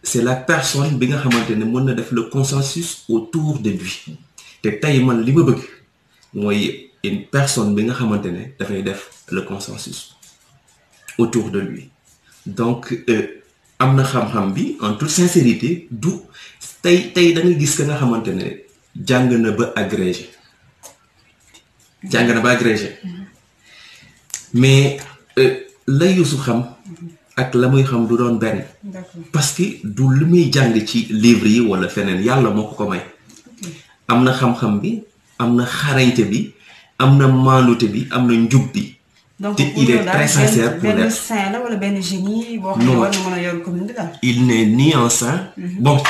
c'est la personne bi nga xamante ne mën na def le consensus autour de lui te tey man li ma bëgg mooy une personne bi nga xamante ne dafay def le consensus autour de lui donc am na xam-xam bi en toute sincérité du tey da nga gis ka nga xamante ne jàng na ba agrégé mais la Youssou xam ak la muy xam du doon benn parce que du li muy jàng ci livre yi wala feneen yàlla moo ko may am na xam-xam bi am na xarañte bi am na maanute bi am na njub bi te il est très sincère pour benn saint la wala benn génie boo xam ne war na mën a yor commune bi daal. Il n'est ni un saint bon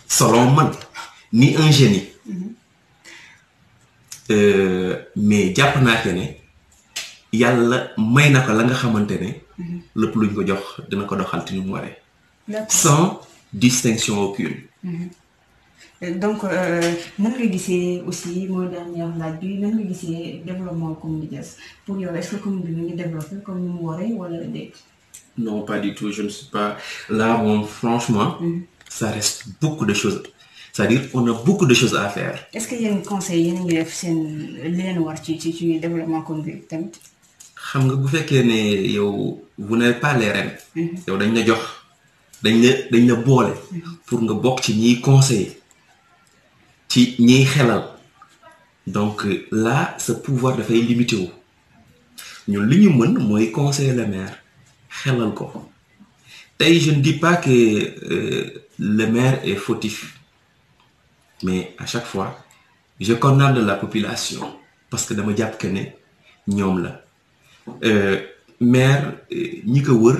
selon man ni un génie mais jàpp naa que ne yàlla may na ko la nga xamante ne lépp luñ ko jox dina ko doxal te ni mu waree sans distinction aucune. Donc nan nga gisee aussi mooy dernière laaj bi nan nga gisee développement commune Diass pour yow est-ce que commune bi mu ngi développé comme ni mu waree wala déet. Non pas du tout je ne suis pas là moom franchement ça reste beaucoup de choses c'est-à-dire on a beaucoup de choses à faire. Est-ce que yéen conseil yéen a ngi def seen li leen war ci développement commune bi tamit. xam nga bu fekkee ne yow vous n'avez pas les rênes. yow dañ la jox dañ la boole. pour nga bokk ci ñiy conseiller ci ñiy xelal donc là ce pouvoir dafay limité wu ñun li ñu mën mooy conseiller le maire xelal ko tey je ne dis pas que le maire est fautif mais à chaque fois je condamne la population parce que dama jàpp que ne ñoom la. maire ñi ko wër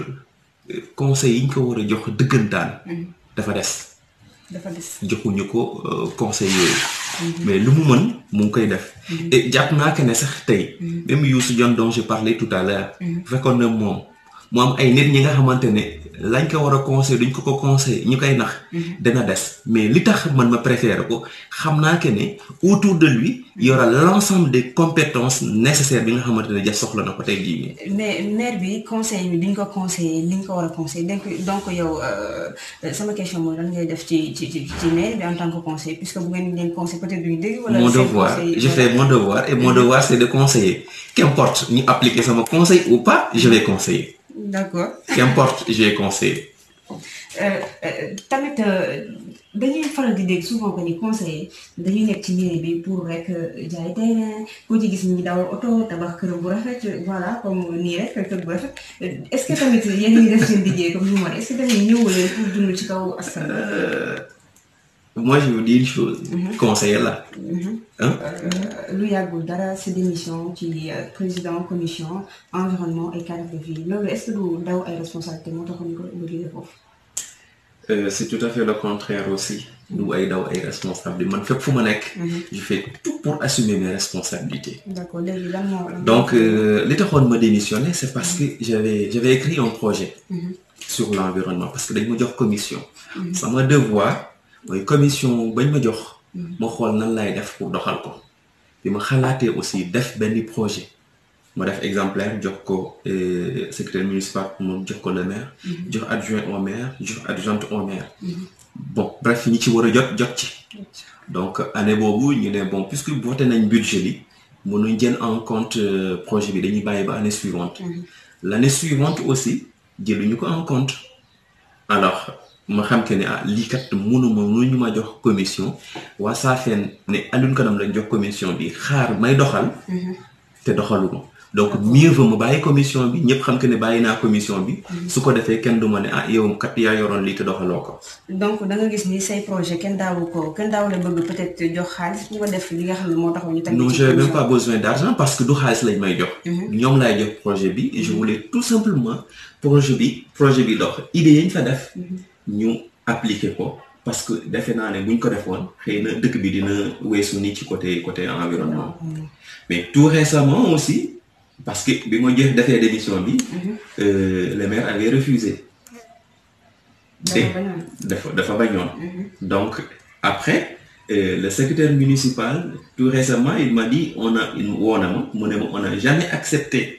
conseil yi ñu ko war a jox dëggantaan dafa des joxuñu ko conseil yooyu mais lu mu mën mu ngi koy def et jàpp naa que ne sax tey même Youssou Dione dont je parlais tout à l'heure fekkoon na moom mu am ay nit ñi nga xamante ne lañ ko war a conseil duñ ko conseil ñu koy nax dana des mais li tax man ma préfère ko xam naa que ne autour de lui il y aura l'ensemble des compétences nécessaires bi nga xamante ne ja soxla na ko tey jii. mais maire bi conseil bi duñ ko conseiller li ñu ko war a conseiller donc yow sama question mooy lan ngay def ci maire bi en tant que conseiller puisque bu ngeen leen conseil peut-être duñu dégg. wala mon devoir je fais mon devoir et mon devoir c'est de conseiller qu'importe ñu appliquer sama conseil ou pas je vais conseiller. D'accord. Qu'importe, j'ai conseillé. Tamit dañuy faral di dégg souvent que ni conseiller dañuy nekk ci mairie bi pour rek jaay terrain ku ci gis ñi dawal oto tabax kër bu rafet voilà comme nii rek kër bu rafet est-ce que tamit yéen a ngi def seen liggéey comme ni mu est-ce que dañuy ñëw leen pour dund ci kaw askan moi je vous dis une chose. conseiller la. lu yàggul dara sa démission ci président commission environnement et cadre de vie loolu est-ce que du daw ay responsabilités moo taxoon ko liggéey foofu. C'est tout à fait le contraire aussi. du ay daw ay responsabilités man fépp fu ma nekk. je fais tout pour assumer mes responsabilités. D'accord léegi lan moo. donc li taxoon ma démissionner c'est parce que j'avais écrit un projet. sur l'environnement parce que dañ ma jox commission. sama devoir. mooy commission bañ ma jox ma xool nan lay def pour doxal ko bi ma xalaatee aussi def benn projet ma def exemplaire jox ko secrétaire municipal moom jox ko le maire jox adjoint au maire jox adjointe au maire bon bref ñi ci war a jot ci donc année boobu ñu ne bon puisque voté nañ budget bi mënuñ jël en compte projet bi dañuy bàyyi ba année suivante l'année suivante aussi jëluñu ko en compte alors ma xam que ne lii kat mënuñu ma jox commission waa Safeen ne Alioune Kanam lañ jox commission bi xaar may doxal te doxaluma donc mieux vaut ma bàyyi commission bi ñëpp xam que ne bàyyi naa commission bi. su ko defee kenn du ma ne ah yow kat yaa yoroon lii te doxaloo ko. donc da nga gis ni say projet kenn daawu la bëgg peut-être jox xaalis pour nga def li nga xam ne moo taxoon ñu. non j'ai même pas besoin d'argent parce que du xaalis lañ may jox. ñoom laay jox projet bi et je voulais tout simplement projet bi dox idée yañ fa def. ñu appliquer ko. parce que defe naa ne buñ ko defoon xëy na dëkk bi dina weesu ni ci côté environnement. mais tout récemment aussi parce que bi ma defee démission bi. le maire avait refusé. dafa bañoon. donc après le secrétaire municipal tout récemment il m'a dit on a jamais accepté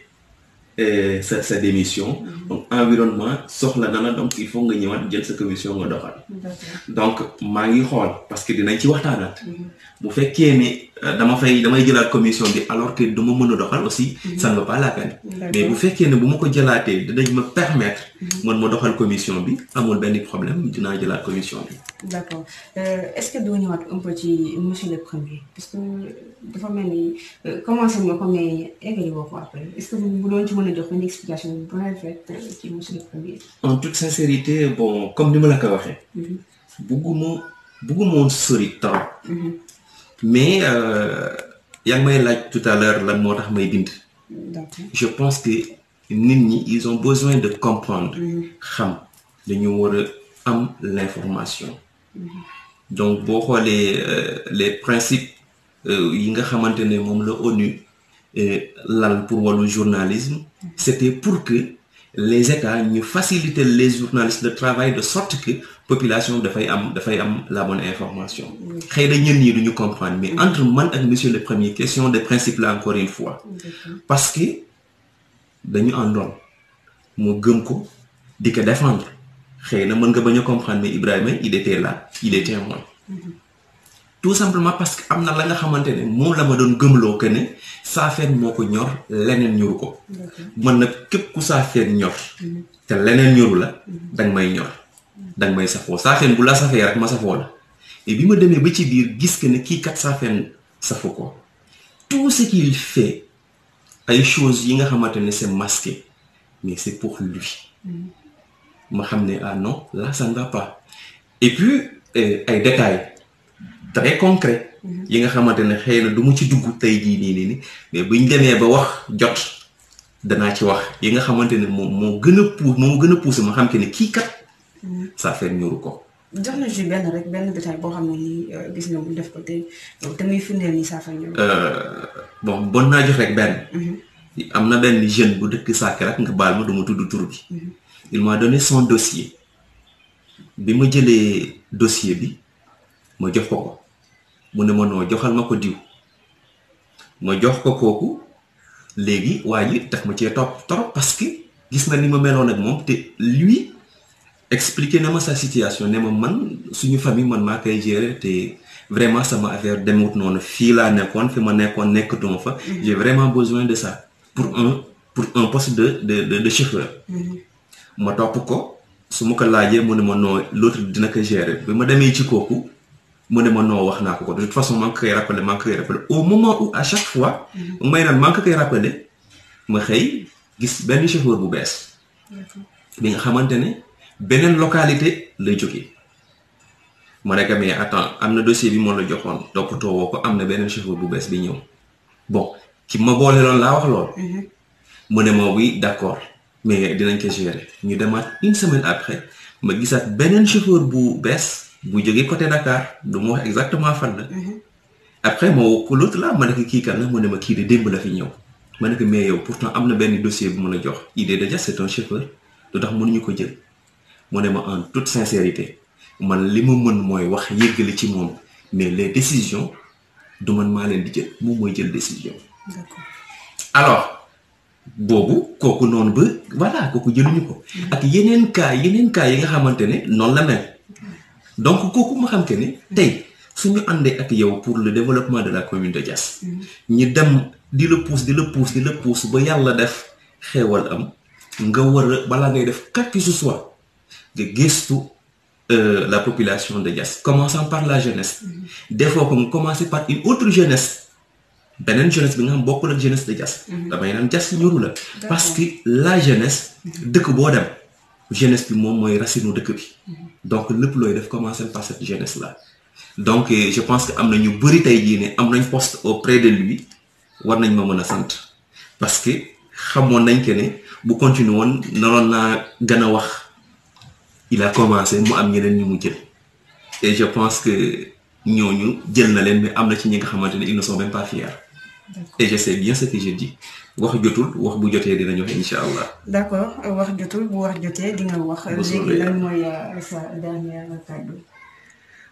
sa démission. donc environnement soxla na la donc il faut nga ñëwaat jël sa commission nga doxal. donc maa ngi xool parce que dinañ ci waxtaanaat. bu fekkee ne damay jëlaat commission bi alors que duma mën a doxal aussi. ça ne vaut pas la peine. mais bu fekkee ne bu ma ko jëlaatee dinañ ma permettre. man ma doxal commission bi amul benn problème dinaa jëlaat commission bi. d'accord est-ce que doo ñëwaat un peu ci monsieur le premier parce que dafa mel ni commencé nga ko mais eggali woo ko après est-ce que bu doon ci mën a jox une explication bu rafet ci monsieur le premier. en toute sincérité bon comme ni ma la ko waxee. bugguma woon sori trop. mais yaa ngi may laaj tout à l'heure lan moo tax may bind. je pense que nit ñi ils ont besoin de comprendre. xam dañu war a am l'information. donc boo xoolee les principes yi nga xamante ne moom la ONU lal pour wàllu journalisme. c'était pour que les États ñu faciliter les journalistes le travail de sorte que population dafay am la bonne information. xëy na ñenn ñi duñu comprendre mais entre man ak monsieur le premier question de principe là encore une fois. parce que dañu àndoon mu gëm ko di ko défendre xëy na mën nga bañ a comprendre mais Ibrahima il était là il était témoin. tout simplement parce que am na la nga xamante ne moom la ma doon gëmloo que ne Saafeen moo ko ñor leneen ñoru ko. man nag képp ku Saafeen ñor. te leneen ñoru la danga may ñor danga may safoo Saafeen bu la safee rek ma safoo la et bi ma demee ba ci biir gis que ne kii kat Saafeen safu ko tout ce qu'il fait ay choses yi nga xamante ne c'est masqué mais c'est pour lui. ma xam ne ah non là ça ne va pas et puis ay détails très concrets yi nga xamante ne xëy na du mu ci dugg tey jii nii mais buñ demee ba wax jot danaa ci wax yi nga xamante ne moo gën a poussé ma xam que ne kii kat Saafeen ñoru ko. jox na ci benn détail boo xam ne nii gis nga mu def ko te muy firndeel ni Saafeen ñoru bon naa jox rek benn. am na benn jeune bu dëkk Sakrak nga baal ma du ma tudd tur bi. il m'a donné son dossier bi ma jëlee dossier bi ma jox ko mu ne ma noo joxal ma ko diw ma jox ko kooku léegi waa ji daf ma cee topp trop parce que gis na ni ma meloon ak moom te lui expliqué na ma sa situation ne ma man suñu famille man maa koy gérer te vraiment sama affaire demut noonu fii laa nekkoon fi ma nekkoon nekkatuma fa. j'ai vraiment besoin de ça pour un poste de chauffeur. ma topp ko su ma ko laajee mu ne ma noo l'autre dina ko gérer bi ma demee ci kooku mu ne ma noo wax naa ko de toute façon maa ngi koy rappeler au moment où à chaque fois. may naan maa ngi koy rappeler ma xëy gis benn chauffeur bu bees. bi nga xamante ne beneen localité lay jógee. ma ne ko mais attends am na dossier bi moo la joxoon toppatoo woo ko am na beneen chauffeur bu bees bi ñëw bon ki ma boole loon laa wax lool. mu ne ma oui d'accord. mais dinañ ko gérer ñu demaat une semaine après ma gisaat beneen chauffeur bu bees bu jógee côté Dakar du ma wax exactement fan la. après ma woo ko l'autre là ma ne ko kii kan la mu ne ma kii de démb la fi ñëw ma ne ko mais yow pourtant am na benn dossier bu mën a jox idée déjà c'est un chauffeur lu tax mënuñu ko jël mu ne ma en toute sincérité man li ma mën mooy wax yëggali ci moom mais les décisions du man maa leen di jël moom mooy jël décision. D'accord. Alors. boobu kooku noonu ba voilà kooku jëluñu ko ak yeneen cas yi nga xamante ne noonu la mel donc kooku ma xam que ne tey suñu àndee ak yow pour le développement de la commune de Diass ñi dem di la pousse ba yàlla def xeewal am nga war a balaa ngay def quoi que ce soit nga gëstu la population de Diass commençant par la jeunesse des fois ko nga commencer par une autre jeunesse beneen jeunesse bi nga xam bokkul ak jeunesse de Diass. damay naan Diass ñoru la. parce que la jeunesse. dëkk boo dem jeunesse bi moom mooy racine dëkk bi. donc lépp looy def commencer par cette jeunesse là. donc je pense que am na ñu bëri tey jii ne am nañ poste auprès de lui war nañ ma mën a sant parce que xamoon nañ que ne bu continuer woon naroon naa gën a wax il a commencé mu am ñeneen ñu mu jël et je pense que ñooñu jël na leen mais am na ci ñi nga xamante ne ils ne sont même pas fiers. Et je sais bien ce que je dis wax jotul wax bu jotee dinañu wax incha allah. d'accord wax jotul bu wax jotee di nga wax. léegi lan mooy sa dernière kàddu.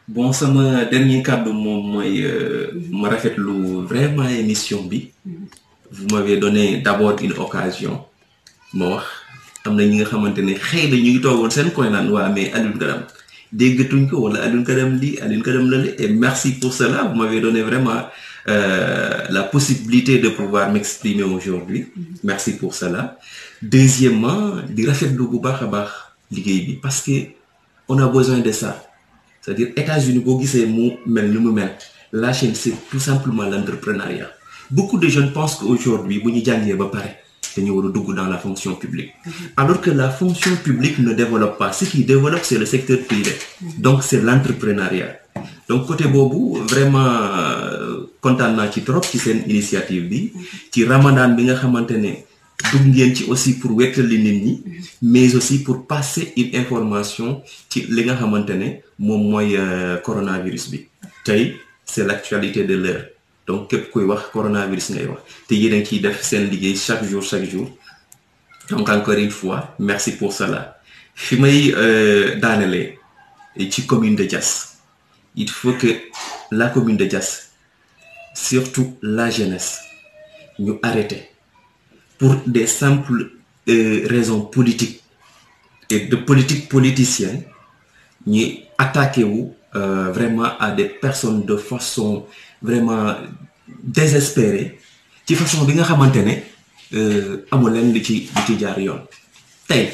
bon sama dernier kàddu moom mooy ma rafetlu vraiment émission bi. vous m'avez donné d'abord une occasion ma wax am na ñi nga xamante ne xëy na ñu ngi toogoon seen koy naan waa mais Alioune Kadam déggatuñ ko wala Alioune Kadam lii Alioune Kadam lale et merci pour cela vous m'avez donné vraiment la possibilité de pouvoir m'exprimer aujourd'hui. Merci pour cela. Deuxièmement di rafetlu bu baax a baax liggéey bi parce que on a besoin de ça c'est-à-dire États-Unis boo gisee mu mel ni mu mel la Chine c'est tout simplement l'entrepreneuriat. Beaucoup de jeunes pensent qu'aujourd'hui bu ñu jàngee ba pare dañu war a dugg dans la fonction publique alors que la fonction publique ne développe pas ce qui développe c'est le secteur privé donc c'est l'entrepreneuriat. Donc côté boobu vraiment kontaan naa ci trop ci seen initiative bi ci Ramadan bi nga xamante ne dugg ngeen ci aussi pour wettali nit ñi mais aussi pour passer une information ci li nga xamante ne moom mooy coronavirus bi tey c'est l'actualité de l'heure donc képp kuy wax coronavirus ngay wax te yéen a ngi ciy def seen liggéey chaque jour donc encore une fois merci pour cela fi may daanelee ci commune de Diass. Il faut que la commune de Diass, surtout la jeunesse, nous arrêter pour des simples raisons politiques et de politique politicienne, nous attaquer vraiment à des personnes de façon vraiment désespérée, de façon bien xamantene amul len li ci jaar yoon. Tay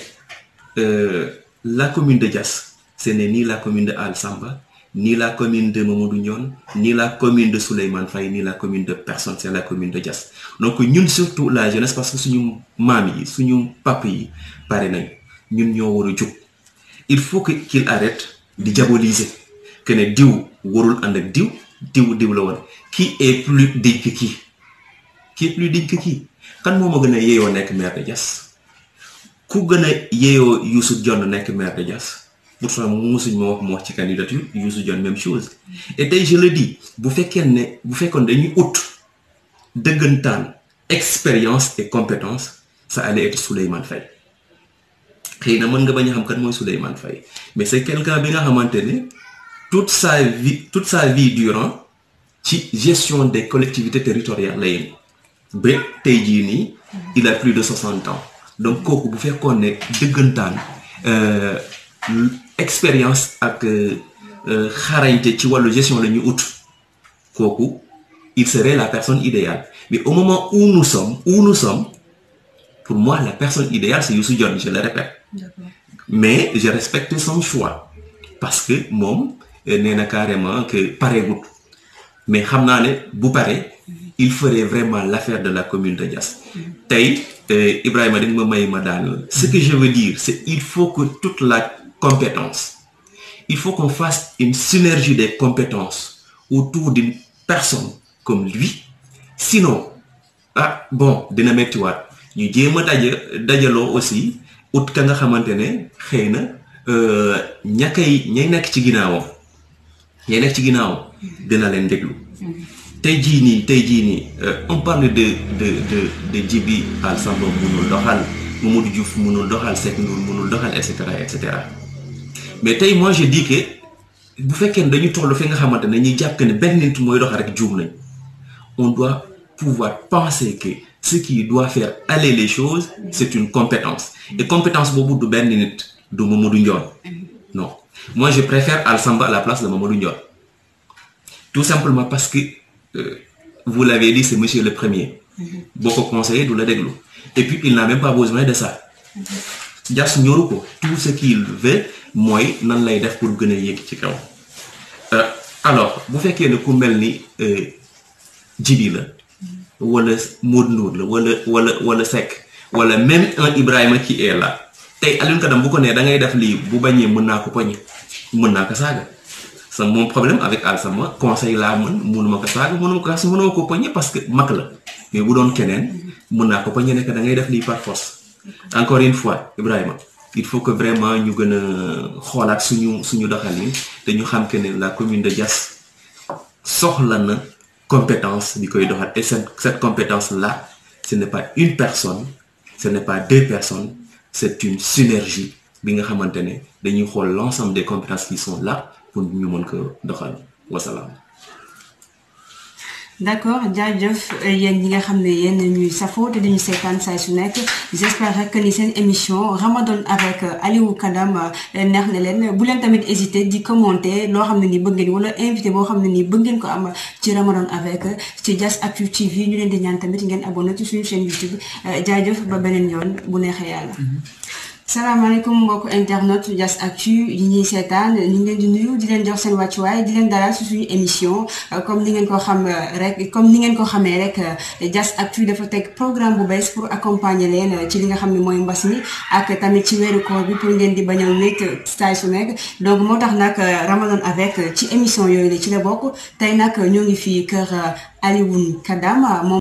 la commune de Diass, ce n'est ni la commune de Al Samba, ni la commune de Mamadou Nione, ni la commune de Souleymane Faye, ni la commune de personne, c'est la commune de Diass. Donc ñun surtout la jeunesse parce que suñu maam yi suñu papa yi pare nañ ñun ñoo war a jóg. Il faut que qu'il arrête de diaboliser que ne diw warul ànd ak diw la woon qui est plus digne que qui kan moo ma gën a yeeyoo nekk maire de Diass ku gën a yeeyoo Youssou Dione nekk maire de Diass. Pourtant musuñ ma wax ci candidature Youssou Dione même chose et tey je le dis bu fekkoon dañuy ut dëggantaan expérience et compétence ça allait être Souleymane Faye xëy na mën nga bañ a xam kan mooy Souleymane Faye mais c'est quelqu'un bi nga xamante ne toute sa vie durant ci gestion des collectivités territoriales la yéen ba tey jii nii il a plus de 60 ans donc kooku bu fekkoon ne dëggantaan expérience ak xarañte ci wàllu gestion la ñu ut kooku il serait la personne idéale mais au moment où nous sommes pour moi la personne idéale c'est Youssou Dione je le répète. Mais je respecte son choix parce que moom nee na carrément que pareegut mais xam naa ne bu pare il ferait vraiment l'affaire de la commune de Diass. Tey Ibrahima dañ ma may ma daal ce que je veux dire c'est il faut que toute la compétence il faut qu'on fasse une synergie des compétences autour d'une personne comme lui sinon dina mettiwaat ñu jéem a dajaloo aussi ut ka nga xamante ne xëy na ñay nekk ci ginnaawam dina leen déglu tey jii nii on parle de Djibi Al Samba munul doxal Mamadou Diouf munul doxal Seck Ndour munul doxal et cetera mais tey moi je dis que bu fekkee ne dañu toll fi nga xamante ne ñuy jàpp ne benn nit mooy doxal rek juum nañ on doit pouvoir penser que ce qui doit faire aller les choses c'est une compétence et compétence boobu du benn nit du Mamadou Ndione non moi je préfère Al Samba à la place de Mamadou Ndione tout simplement parce que vous l'avez dit c'est monsieur le premier boo ko conseillé du la déglu et puis il n'a même pas besoin de ça Diass ñoru ko tout ce qu'il veut mooy nan lay def pour gën a yéeg ci kaw alors bu fekkee ne ku mel ni Djibi la wala Modou Ndour la wala Seck wala même un Ibrahima qui est là tey Alioune Kadam bu ko nee da ngay def lii bu bañee mën naa ko poñe mën naa ko saaga mon problème avec Alsama conseil laa mënuma ko saaga mënuma ko poñe parce que mag la mais bu doon keneen mën naa ko poñe nekk da ngay def lii par force. Encore une fois Ibrahima il faut que vraiment ñu gën a xoolaat suñu doxalin te ñu xam que ne la commune de Diass soxla na compétence bi koy doxal et cette compétence là ce n'est pas une personne ce n'est pas deux personnes c'est une synergie bi nga xamante ne dañuy xool l'ensemble des compétences qui sont là pour ñu mën ko doxal wasalaam. d'accord jaajëf yéen ñi nga xam ne yéen ñuy safoo te dañu seetaan saa su nekk j'espère rek que ni seen émission Ramadan avec Aliou Kadam neex na leen bu leen tamit hésiter di commenter loo xam ne nii bëgg ngeen wala invité boo xam ne nii bëgg ngeen ko am ci Ramadan avec ci Diass Actu TV ñu leen di ñaan tamit ngeen abonné ci suñu chaîne YouTube jaajëf ba beneen yoon bu neexee yàlla. salaamaaleykum mbokk internet Diass Actu yi ñuy seetaan ñu ngi leen di nuyu di leen jox seen wàccuwaay di leen dalal ci suñu émission comme ni ngeen ko xamee rek Diass Actu dafa teg programme bu bees pour accompagner leen ci li nga xam ne mooy mbas mi ak tamit ci weeru koor bi pour ngeen di bañ a wéet saa su nekk donc moo tax nag Ramadan avec ci émission yooyu la ci la bokk tey nag ñoo ngi fii kër Aliou Kadam moom